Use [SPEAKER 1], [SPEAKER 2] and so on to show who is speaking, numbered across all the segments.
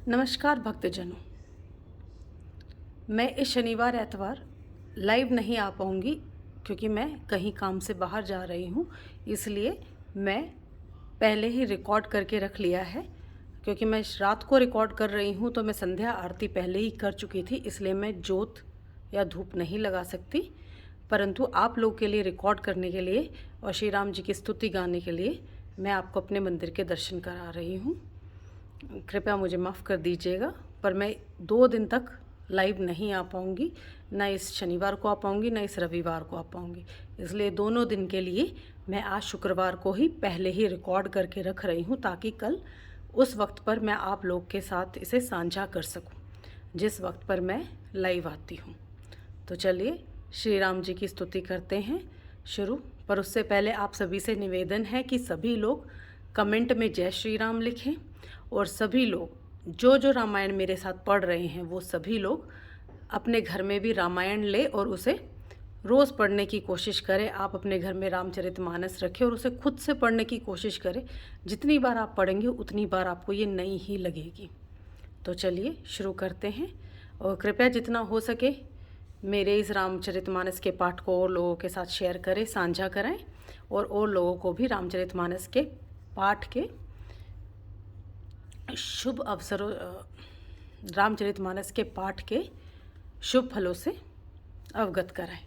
[SPEAKER 1] नमस्कार भक्तजनों। मैं इस शनिवार एतवार लाइव नहीं आ पाऊँगी क्योंकि मैं कहीं काम से बाहर जा रही हूँ। इसलिए मैं पहले ही रिकॉर्ड करके रख लिया है। क्योंकि मैं रात को रिकॉर्ड कर रही हूँ तो मैं संध्या आरती पहले ही कर चुकी थी, इसलिए मैं जोत या धूप नहीं लगा सकती। परंतु आप लोग के लिए रिकॉर्ड करने के लिए और श्री राम जी की स्तुति गाने के लिए मैं आपको अपने मंदिर के दर्शन करा रही हूँ। कृपया मुझे माफ़ कर दीजिएगा, पर मैं 2 दिन तक लाइव नहीं आ पाऊँगी। ना इस शनिवार को आ पाऊँगी, ना इस रविवार को आ पाऊँगी। इसलिए दोनों दिन के लिए मैं आज शुक्रवार को ही पहले ही रिकॉर्ड करके रख रही हूँ, ताकि कल उस वक्त पर मैं आप लोग के साथ इसे साझा कर सकूँ, जिस वक्त पर मैं लाइव आती हूँ। तो चलिए श्री राम जी की स्तुति करते हैं शुरू। पर उससे पहले आप सभी से निवेदन है कि सभी लोग कमेंट में जय श्री राम लिखें, और सभी लोग जो रामायण मेरे साथ पढ़ रहे हैं वो सभी लोग अपने घर में भी रामायण ले और उसे रोज़ पढ़ने की कोशिश करें। आप अपने घर में रामचरितमानस रखें और उसे खुद से पढ़ने की कोशिश करें। जितनी बार आप पढ़ेंगे उतनी बार आपको ये नई ही लगेगी। तो चलिए शुरू करते हैं, और कृपया जितना हो सके मेरे इस रामचरितमानस के पाठ को और लोगों के साथ शेयर करें, साझा कराएं, और लोगों को भी रामचरितमानस के पाठ के शुभ अवसरों रामचरितमानस के पाठ के शुभ फलों से अवगत कराएं।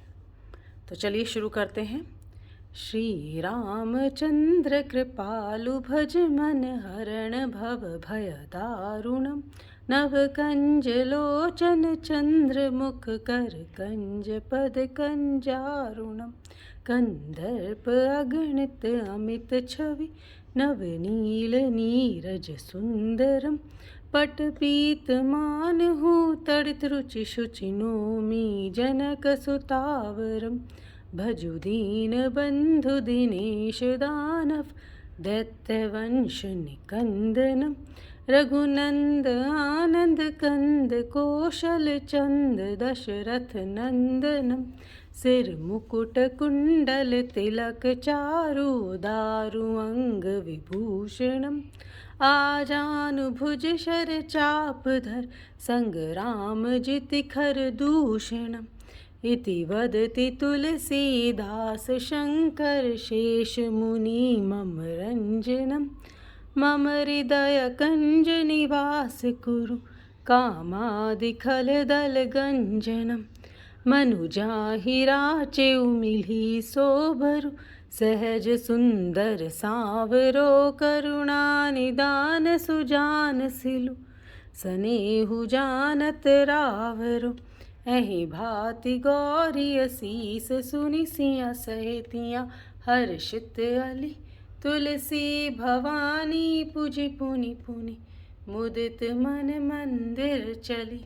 [SPEAKER 1] तो चलिए शुरू करते हैं। श्री रामचंद्र कृपालु भज मन हरण भव भय दारुणम, नव कंज लोचन चंद्र मुख कर कंज पद कंजारुणम, कंदर्प अगणित अमित छवि नवनील नीरज सुंदरम, पट पीत मानहु तड़ित रुचि शुचि नोमी जनक सुतावरम, भजु दीन बंधु दिनेश दानव दैत्यवंश निकंदनम, रघुनंद आनंद कंद कौशल चंद दशरथ नंदनम, सिर मुकुट कुंडल तिलक चारु दारु अंग विभूषणम, आजानुभुज शर चाप धर संग्राम जिति खर दूषणम, इति वदति तुलसीदास शंकर शेष मुनि मम रंजनम, मम हृदय कंज निवास कुरु कामादिखल दल गंजनम, मनुजाहि राचे मिली सोभरु सहज सुंदर सावरो, करुणा निदान सुजान सिलु सनेहु जानत रावरो, एहि भांति गौरी असीस सुनि सिया सहेतियाँ हर्षित अली, तुलसी भवानी पुजि पुनि पुनि मुदित मन मंदिर चली,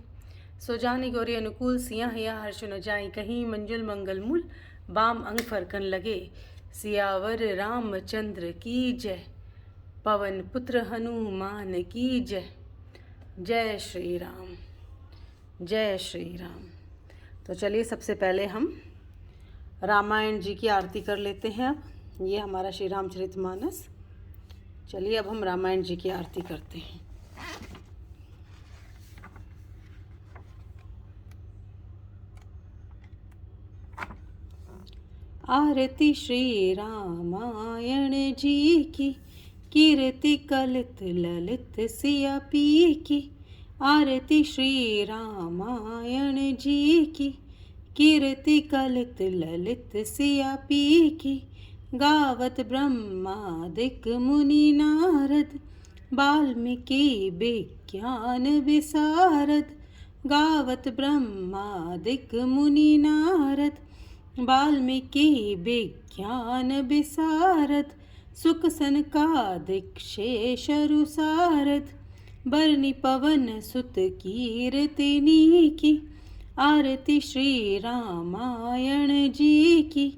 [SPEAKER 1] सो जानी गौरी अनुकूल सिया हिया हर्ष न जाई कहीं, मंजुल मंगल मूल बाम अंग फरकन लगे, सियावर रामचंद्र की जय, पवन पुत्र हनुमान की जय। जय श्री राम, जय श्री राम। तो चलिए सबसे पहले हम रामायण जी की आरती कर लेते हैं। अब ये हमारा श्री रामचरितमानस। चलिए अब हम रामायण जी की आरती करते हैं। आरती श्री रामायण जी की, कीर्ति कलित ललित सिया पी की, आरती श्री रामायण जी की, कीर्ति कलित ललित सिया पी की, गावत ब्रह्मादिक मुनि नारद, वाल्मीकि विज्ञान विशारद, गावत ब्रह्मादिक मुनि नारद, वाल्मीकि विज्ञान विशारद, सुख सनकादिक शेषरु सारद, बरनि पवन सुत कीर्तिनी की, आरती श्री रामायण जी की,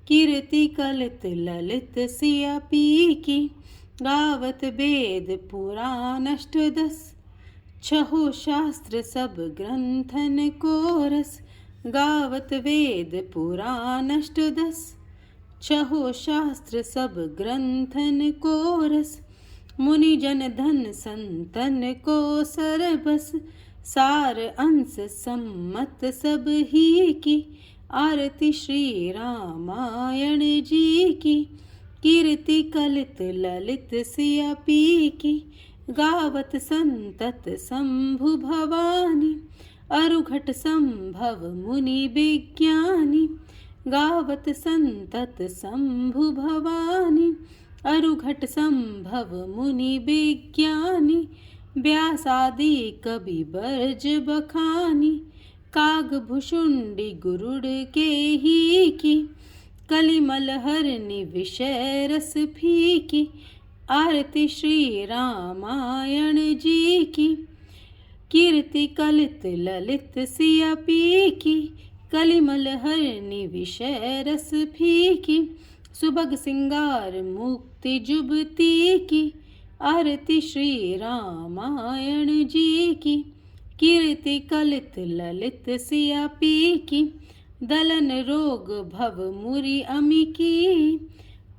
[SPEAKER 1] कीर्ति कलित ललित सिया पी की, गावत वेद पुराण अष्टदश, छहु शास्त्र सब ग्रंथन को रस, गावत वेद पुराण अष्टदश, छहु शास्त्र सब ग्रंथन को रस, मुनि जन धन संतन को सरबस, सार अंश सम्मत सब ही की। आरती श्री रामायण जी की, कीर्ति कलित ललित सिया पी की। गावत संतत शंभु भवानी, अरुघट संभव मुनि विज्ञानी। गावत संतत शंभु भवानी, अरुघट संभव मुनि विज्ञानी। व्यासादि कवि बरज बखानी, काग भुषुंडी गुरुड़ के ही की। कलिमल हरनि विषय रस फीकी, आरती श्री रामायण जी की। कीर्ति कलित ललित सिया पी की, कलिमल हरनि विषय रस फीकी। सुभग सिंगार मुक्ति जुबती की, आरती श्री रामायण जी की। कीर्ति कलित ललित सिया पी की, दलन रोग भव मुरि अमि की।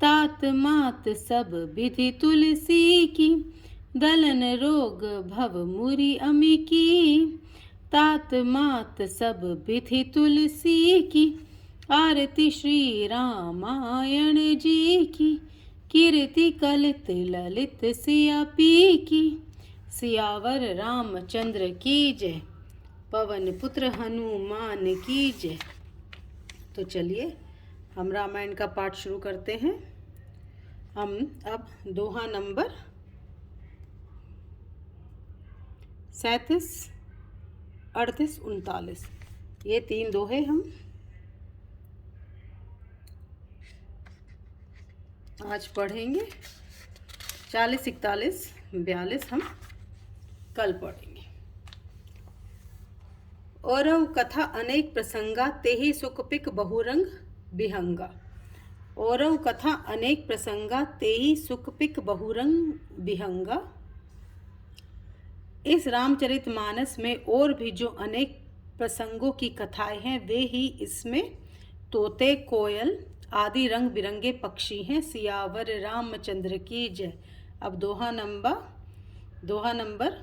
[SPEAKER 1] तात मात सब विधि तुलसी की, दलन रोग भव मुरि अमि की। तात मात सब विधि तुलसी की, आरती श्री रामायण जी की। कीर्ति कलित ललित सिया पी की, सियावर रामचंद्र की जय। पवन पुत्र हनुमान की जय। तो चलिए हम रामायण का पाठ शुरू करते हैं। हम अब दोहा नंबर 37, 38, 39 ये 3 दोहे हम आज पढ़ेंगे। 40, 41, 42 हम कल पढ़ेंगे। औरव कथा अनेक प्रसंगा, तेहि सुखपिक बहुरंग बिहंगा। औरव कथा अनेक प्रसंगा, तेहि सुखपिक बहुरंग बिहंगा। इस रामचरितमानस में और भी जो अनेक प्रसंगों की कथाएं हैं वे ही इसमें तोते, कोयल आदि रंग बिरंगे पक्षी हैं। सियावर रामचंद्र की जय। अब दोहा नंबर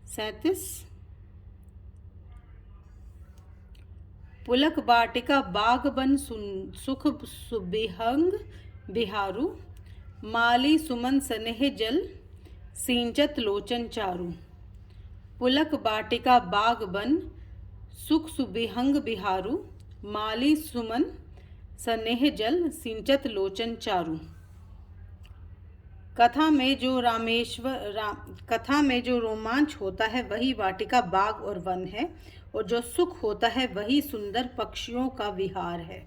[SPEAKER 1] 37। पुलक बाटिका बाग बन सुख सुबिहंग बिहारू। माली सुमन स्नेह जल, सिंचत लोचन चारू। पुलक बाटिका बाग बन सुख सुबिहंग बिहारू। माली सुमन स्नेह जल, सिंचत लोचन चारू। कथा में जो रोमांच होता है वही वाटिका बाग और वन है, और जो सुख होता है वही सुंदर पक्षियों का विहार है।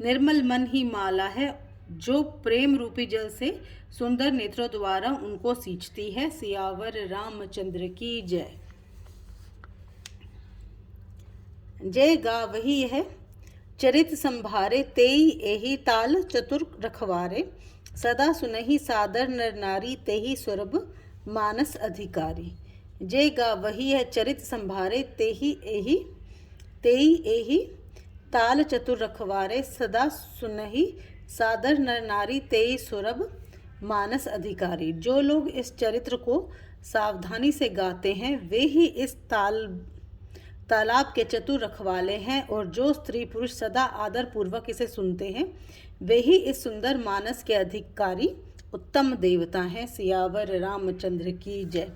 [SPEAKER 1] निर्मल मन ही माला है, जो प्रेम रूपी जल से सुंदर नेत्रों द्वारा उनको सींचती है। सियावर रामचंद्र की जय। जय गा वही है चरित संभारे, तेई एहि ताल चतुर रखवारे। सदा सुनहि सादर नर नारी, तेहि सुरभ मानस अधिकारी। जय गा वही है चरित संभारे, तेई एहि ताल चतुर रखवारे। सदा सुनहि सादर नर नारी, तेई सुरभ मानस अधिकारी। जो लोग इस चरित्र को सावधानी से गाते हैं वे ही इस तालाब के चतुर रखवाले हैं, और जो स्त्री पुरुष सदा आदर पूर्वक इसे सुनते हैं वे ही इस सुंदर मानस के अधिकारी उत्तम देवता हैं। सियावर रामचंद्र की जय।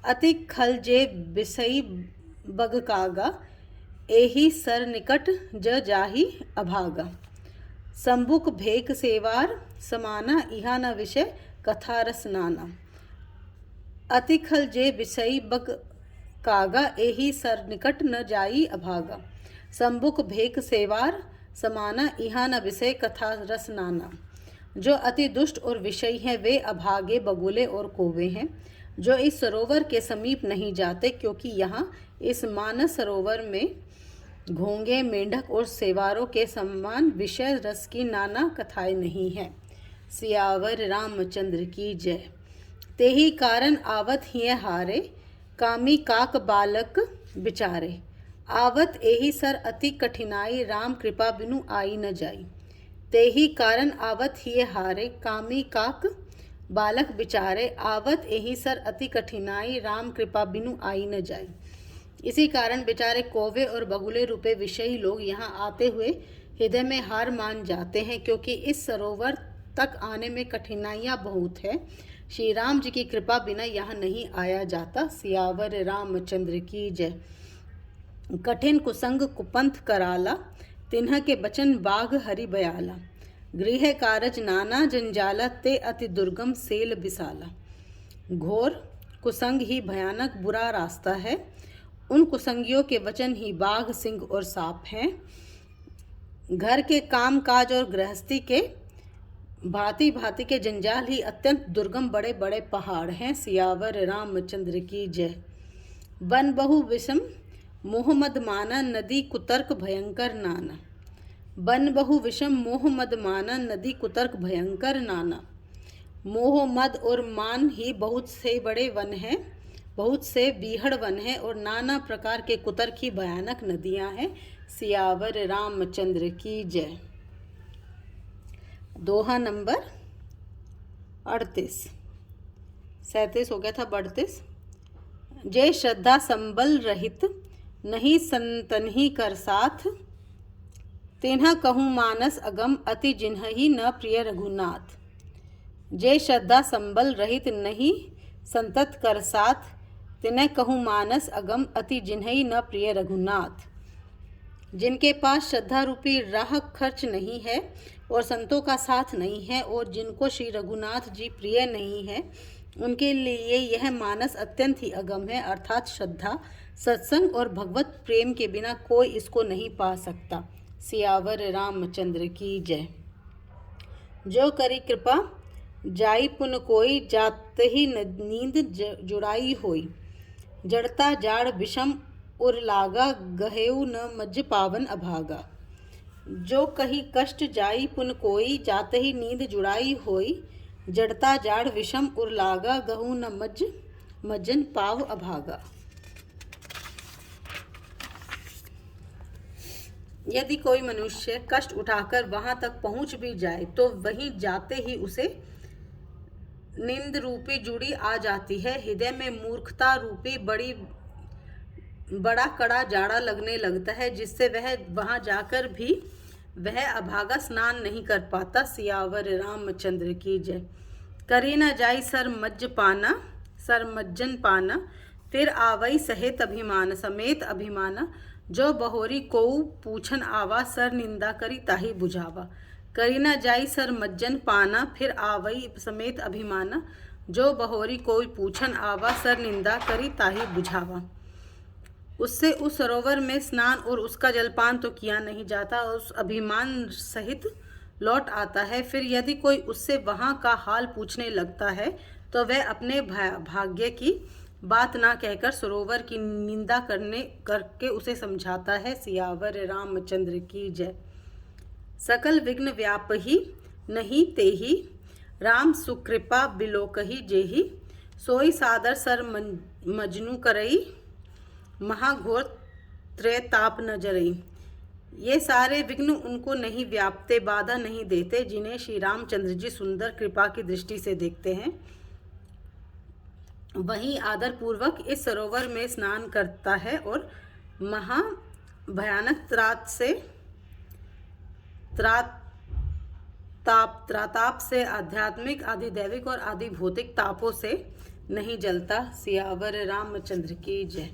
[SPEAKER 1] अति खल जे बिसई बग कागा, एहि सर निकट ज जाहि अभागा। संबुक भेक सेवार, समाना इहा न विषय कथा रस नाना। अति खल जे बिसई बग कागा, एहि सर निकट न जाई अभागा। संबुक भेक सेवार, समाना इहा न विषय कथा रस नाना। जो अति दुष्ट और विषयी हैं वे अभागे, बगुले और कौवे हैं, जो इस सरोवर के समीप नहीं जाते, क्योंकि यहाँ इस मानस सरोवर में घोंगे, मेंढक और सेवारों के समान विषय रस की नाना कथाएं नहीं हैं। सियावर रामचंद्र की जय। तेहि कारण आवत हिय हारे, कामी काक बालक बिचारे। आवत एहि सर अति कठिनाई, राम कृपा बिनु आई न जाई। तेहि कारण आवत हिय हारे, कामी काक बालक बिचारे आवत यही सर अति कठिनाई, राम कृपा बिनु आई न जाई। इसी कारण बेचारे कौवे और बगुले रूपे विषयी लोग यहाँ आते हुए हृदय में हार मान जाते हैं, क्योंकि इस सरोवर तक आने में कठिनाइयाँ बहुत है। श्री राम जी की कृपा बिना यहाँ नहीं आया जाता। सियावर रामचंद्र की जय। कठिन कुसंग कुपंथ कराला, तिन्ह के बचन बाघ हरि बयाला। गृह कारज नाना जंजाला, ते अति दुर्गम सेल बिसाला। घोर कुसंग ही भयानक बुरा रास्ता है, उन कुसंगियों के वचन ही बाघ सिंह और सांप हैं। घर के काम काज और गृहस्थी के भांति भांति के जंजाल ही अत्यंत दुर्गम बड़े बड़े पहाड़ हैं। सियावर रामचंद्र की जय। वन बहु विषम मोह मद माना, नदी कुतर्क भयंकर नाना। वन बहु विषम मोह मद माना, नदी कुतर्क भयंकर नाना। मोह मद और मान ही बहुत से बड़े वन हैं, बहुत से बीहड़ वन हैं, और नाना प्रकार के कुतर्क ही भयानक नदियां हैं। सियावर रामचंद्र की जय। दोहा नंबर 38, 37 हो गया था 32। जय श्रद्धा संबल रहित, नहीं संतनहि कर साथ। तिन्ह कहूँ मानस अगम, अति जिन्हहि न प्रिय रघुनाथ। जय श्रद्धा संबल रहित, नहीं संतत कर साथ। तिन्ह कहूँ मानस अगम, अति जिन्हहि न प्रिय रघुनाथ। जिनके पास श्रद्धा रूपी राह खर्च नहीं है और संतों का साथ नहीं है, और जिनको श्री रघुनाथ जी प्रिय नहीं है, उनके लिए यह मानस अत्यंत ही अगम है। अर्थात श्रद्धा, सत्संग और भगवत प्रेम के बिना कोई इसको नहीं पा सकता। सियावर रामचंद्र की जय। जो करी कृपा जाई पुन कोई, जाते ही नींद जुड़ाई होई। जड़ता जाड़ विषम उर लागा, गहेऊ न मज्ज पावन अभागा। जो कही कष्ट जाई पुन कोई, जाते ही नींद जुड़ाई होई। जड़ता जाड़ विषम उर लागा, गहू न मज्जन पाव अभागा। यदि कोई मनुष्य कष्ट उठाकर वहां तक पहुंच भी जाए, तो वहीं जाते ही उसे नींद रूपी जुड़ी आ जाती है। हृदय में मूर्खता रूपी बड़ा कड़ा जाड़ा लगने लगता है, जिससे वह वहां जाकर भी वह अभागा स्नान नहीं कर पाता। सियावर रामचंद्र की जय। करी न जाई सर मज्जन पाना, फिर आवई सहित अभिमान समेत अभिमाना। जो बहोरी कोऊ पूछन आवा, सर निंदा करी ताही बुझावा। करी न जाई सर मज्जन पाना, फिर आवई समेत अभिमाना। जो बहोरी कोई पूछन आवा, सर निंदा करी ताही बुझावा। उससे उस सरोवर में स्नान और उसका जलपान तो किया नहीं जाता, और उस अभिमान सहित लौट आता है। फिर यदि कोई उससे वहाँ का हाल पूछने लगता है, तो वह अपने भाग्य की बात ना कहकर सरोवर की निंदा करके उसे समझाता है। सियावर रामचंद्र की जय। सकल विघ्न व्यापही नहीं तेही, राम सुकृपा बिलोकही जेही। सोई सादर सर मजनू करई, महाघोर त्रैताप न जरई। ये सारे विघ्न उनको नहीं व्यापते, बाधा नहीं देते, जिन्हें श्री रामचंद्र जी सुंदर कृपा की दृष्टि से देखते हैं। वहीं आदर पूर्वक इस सरोवर में स्नान करता है और महा भयानक त्राताप से, आध्यात्मिक, आदि दैविक और आदि भौतिक तापों से नहीं जलता। सियावर रामचंद्र की जय।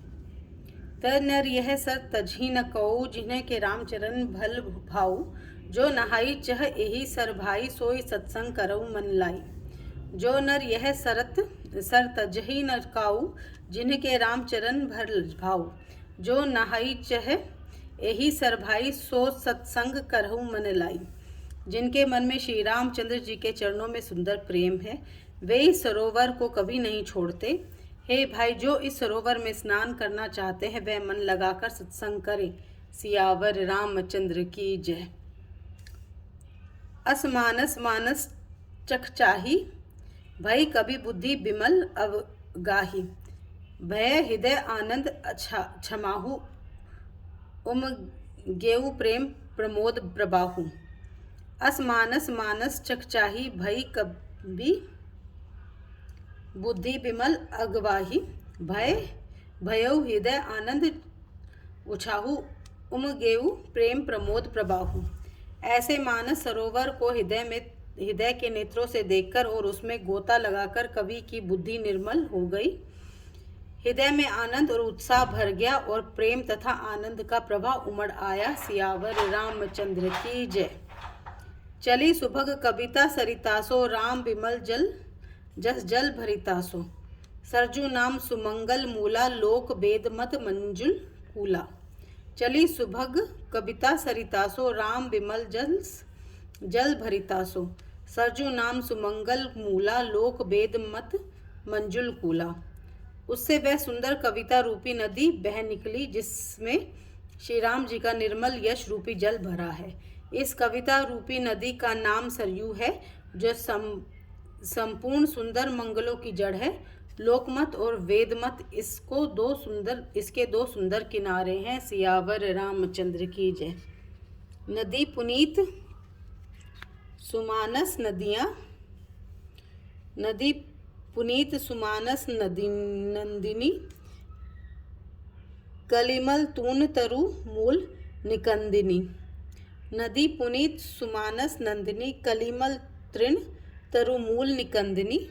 [SPEAKER 1] तर नर यह सर तजही न कऊ, जिन्हें के रामचरण भल भाऊ। जो नहाई चह यही सर भाई, सोई सत्संग करऊ मन लाई। जो नर यह सर तजही न काऊ, जिन्हें के रामचरण भल भाऊ। जो नहाई चह यही सर भाई, सो सत्संग करऊ मन लाई। जिनके मन में श्री रामचंद्र जी के चरणों में सुंदर प्रेम है, वे इस सरोवर को कभी नहीं छोड़ते। हे भाई, जो इस सरोवर में स्नान करना चाहते हैं, वह मन लगाकर सत्संग करें। सियावर रामचंद्र की जय। असमानस मानस चखचाही, भई कभी बुद्धि बिमल अवगाही। भय हृदय आनंद क्षमाहु, गेऊ प्रेम प्रमोद प्रबाहु। असमानस मानस चखचाही, भई कभी बुद्धि बिमल अगवाही, भय भयउ हृदय आनंद उछाहु, उमगेऊ प्रेम प्रमोद प्रबाहु। ऐसे मानस सरोवर को हृदय के नेत्रों से देखकर और उसमें गोता लगाकर कवि की बुद्धि निर्मल हो गई। हृदय में आनंद और उत्साह भर गया और प्रेम तथा आनंद का प्रवाह उमड़ आया। सियावर रामचंद्र की जय। चली सुभग कविता सरितासो, राम बिमल जस जल भरितासो। सरजू नाम सुमंगल मूला, लोक वेद मत मंजुल कूला। चली सुभग कविता सरितासो, राम बिमल जल भरितासो। सरजू नाम सुमंगल मूला, लोक वेद मत मंजुल कूला। उससे वह सुंदर कविता रूपी नदी बह निकली जिसमें श्री राम जी का निर्मल यश रूपी जल भरा है। इस कविता रूपी नदी का नाम सरयू है, जो संपूर्ण सुंदर मंगलों की जड़ है। लोकमत और वेदमत इसके दो सुंदर किनारे हैं। सियावर रामचंद्र की जय। नदी पुनीत सुमानस नदी पुनीत सुमानस नंदिनी, कलिमल तून तरु मूल निकंदिनी। नदी पुनीत सुमानस नंदिनी, कलिमल तृण तरु मूल निकंदिनी।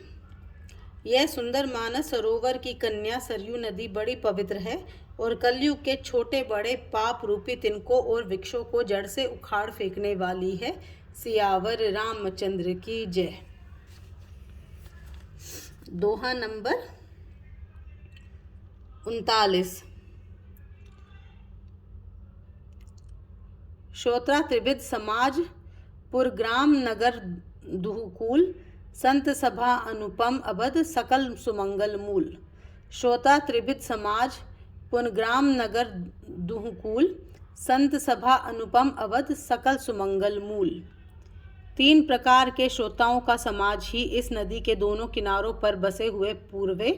[SPEAKER 1] यह सुंदर मानस सरोवर की कन्या सरयू नदी बड़ी पवित्र है और कलयुग के छोटे बड़े पाप रूपी तिनकों और वृक्षों को जड़ से उखाड़ फेंकने वाली है। सियावर रामचंद्र की जय। दोहा नंबर 39। श्रोत्रा त्रिविध समाज, पुरग्राम नगर दुहकूल। संत सभा अनुपम अवध, सकल सुमंगल मूल। श्रोता त्रिविध समाज, पुरग्राम नगर दुहकूल। संत सभा अनुपम अवध, सकल सुमंगल मूल। 3 प्रकार के श्रोताओं का समाज ही इस नदी के दोनों किनारों पर बसे हुए पूर्वे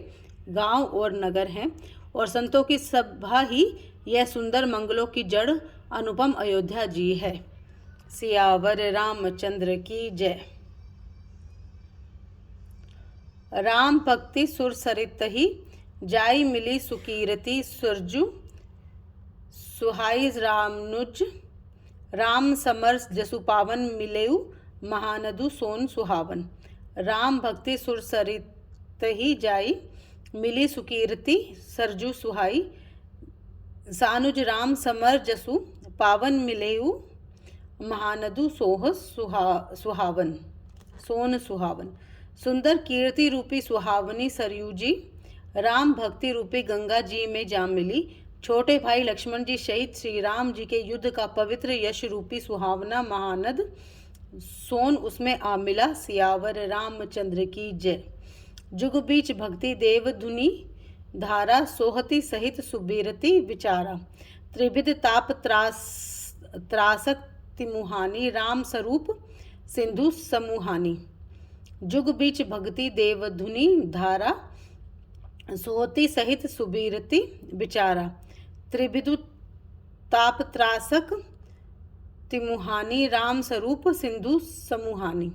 [SPEAKER 1] गांव और नगर हैं, और संतों की सभा ही यह सुंदर मंगलों की जड़ अनुपम अयोध्या जी है। सियावर रामचंद्र की जय। राम भक्ति सुर सरितहि, जाई मिली सुकीरति। सुरजू सुहाई रामनुज, राम समर जसु पावन। मिलेउ महानदु सोन सुहावन। राम भक्ति सुर सरितहि, जाई मिली सुकीरति। सरजू सुहाई सानुज, राम समर जसु पावन। मिलेउ महानदु सुहावन सोन सुहावन। सुंदर कीर्ति रूपी सुहावनी सरयू जी राम भक्ति रूपी गंगा जी में जा मिली। छोटे भाई लक्ष्मण जी सहित श्री राम जी के युद्ध का पवित्र यश रूपी सुहावना महानद सोन उसमें आ मिला। सियावर रामचंद्र की जय। जुग बीच भक्ति देव धुनी, धारा सोहती सहित सुबीरती विचारा। त्रिविध ताप त्रासक तिमुहानी, राम स्वरूप सिंधु समूहानी। जुग बीच भक्ति देव धुनी, धारा सोहती सहित सुबीरती विचारा। त्रिविधु ताप त्रासक तिमुहानी, राम स्वरूप सिंधु समूहानी।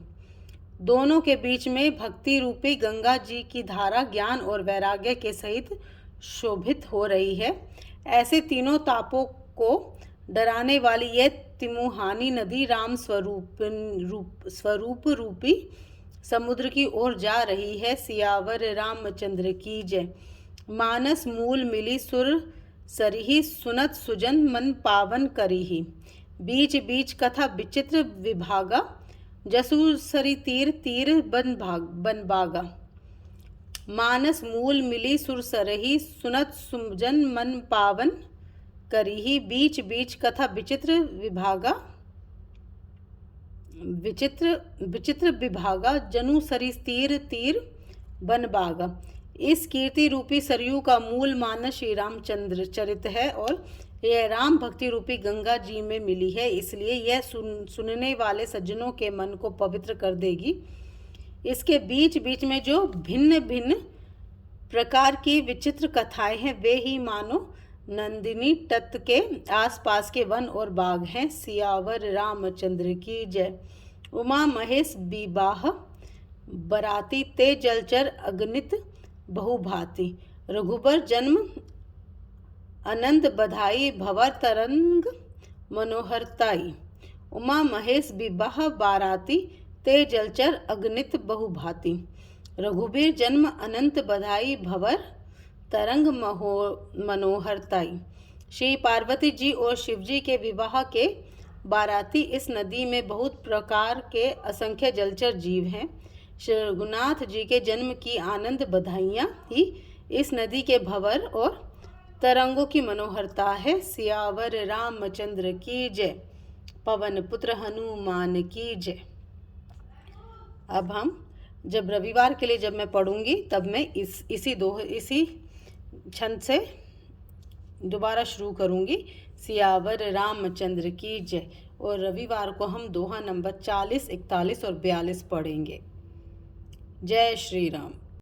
[SPEAKER 1] दोनों के बीच में भक्ति रूपी गंगा जी की धारा ज्ञान और वैराग्य के सहित शोभित हो रही है। ऐसे तीनों तापों को डराने वाली यह तिमुहानी नदी राम स्वरूप रूपी समुद्र की ओर जा रही है। सियावर रामचंद्र की जय। मानस मूल मिली सुर सरिहि, सुनत सुजन मन पावन करिहि। बीच बीच कथा विचित्र विभागा, जसु सरी तीर तीर बन बागा। मानस मूल मिली सुर सरहि, सुनत सुजन मन पावन करिहि। बीच बीच कथा विचित्र विभागा, जनु सरी तीर तीर बन बागा। इस कीर्ति रूपी सरयू का मूल मानस श्री रामचंद्र चरित है और यह राम भक्ति रूपी गंगा जी में मिली है, इसलिए यह सुनने वाले सज्जनों के मन को पवित्र कर देगी। इसके बीच बीच में जो भिन्न भिन्न प्रकार की विचित्र कथाएं हैं वे ही मानो नंदिनी तट के आसपास के वन और बाग हैं। सियावर रामचंद्र की जय। उमा महेश विवाह बराती ते जलचर अगणित बहुभांति। रघुबर जन्म अनंत बधाई, भंवर तरंग मनोहरताई। उमा महेश विवाह बाराती, ते जलचर अगणित बहुभांति। रघुबीर जन्म अनंत बधाई, भंवर तरंग मनोहरताई। श्री पार्वती जी और शिव जी के विवाह के बाराती इस नदी में बहुत प्रकार के असंख्य जलचर जीव हैं। श्री रघुनाथ जी के जन्म की आनंद बधाइयाँ ही इस नदी के भंवर और तरंगों की मनोहरता है। सियावर रामचंद्र की जय, पवन पुत्र हनुमान की जय। अब हम जब रविवार के लिए जब मैं पढ़ूंगी तब मैं इसी छंद से दोबारा शुरू करूंगी। सियावर रामचंद्र की जय। और रविवार को हम दोहा नंबर 40, 41 और 42 पढ़ेंगे। जय श्री राम।